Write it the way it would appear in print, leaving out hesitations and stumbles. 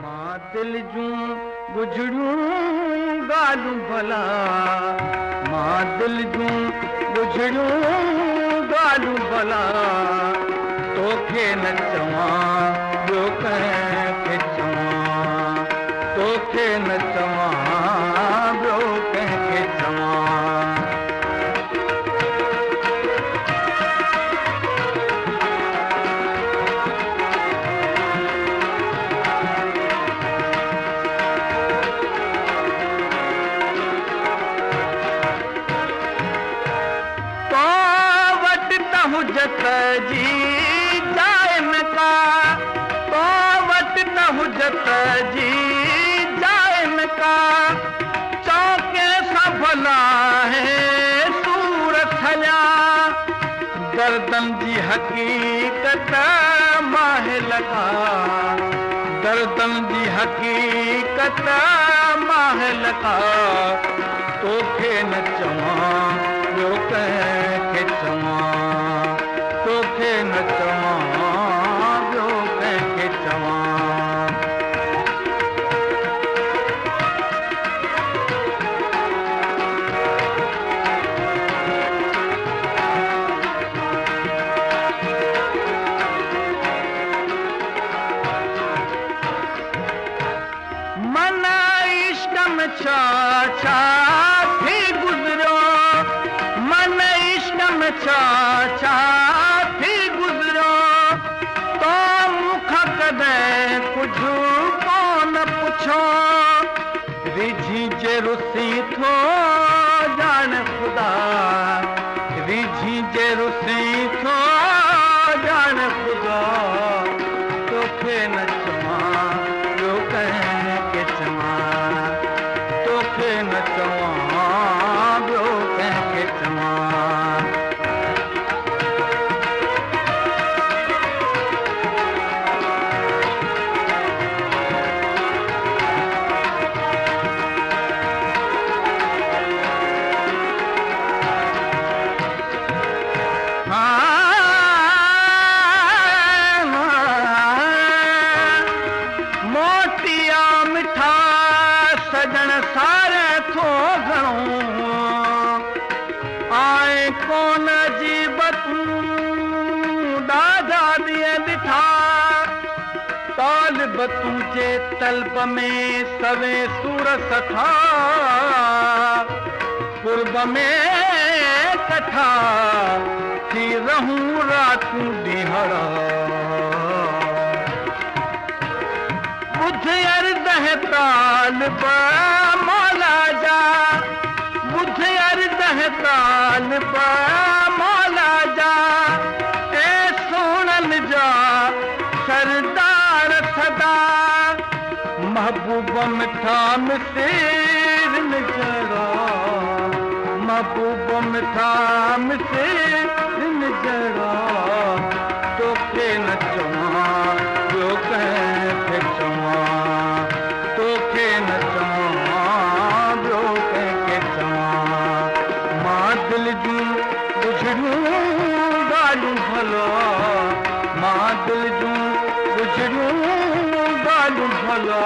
मां दिल जूं गुजरियूं ॻाल्हियूं भला, मां दिल जूं गुजरियूं ॻाल्हियूं भला, तोखे न चवां ॿियो कंहिंखे चवां, तोखे न चवां ॿियो कंहिंखे चवां। हुजत जी जाए न का, तो वट न हुजत जी जाए न का, चौके सा भला है सूरत हलिया, गर्दन जी हकीकत माहे लगा, गर्दन जी हकीकत माहे लगा, तोखे न चवां ॿियो कंहिंखे चवां, तोखे न चवां ॿियो कंहिंखे चवां। मन इश्क में छा छा थी गुज़रियो, मन इश्क में छा छा थी गुज़रियो, तो मूंखां कॾहिं कुझु कोन पुछो, रिझी जे रुसी थो ॼाण ख़ुदा, रिझी जे रुसी थो ॼाण ख़ुदा, तोखे न चवां ॿियो कंहिंखे चवां, तोखे न चवां ॿियो कंहिंखे चवां। मोटिया मिठा सजण सारे थो घणो, आए कोन जीबतूं ॾाढा ॾींहं ॾिठा, तालिब तुंहिंजे तलब में सवे सूर सठा, कुर्ब में कठा थी रहूं रातूं ॾींहड़ा, बुध अर्ज़ है तालिब मौला जा, बुध अर्ज़ है तालिब मौला जा, ए सोनन जा सरदार सदा, महबूब मिठा मिसेर निजरा, महबूब मिठा मिसेर निजरा, तोखे न चवां ॿियो कंहिंखे चवां, तोखे न चवां ॿियो कंहिंखे चवां। मां दिल जूं गुजरियूं ॻाल्हियूं भला, मां दिल जूं गुजरियूं ॻाल्हियूं भला,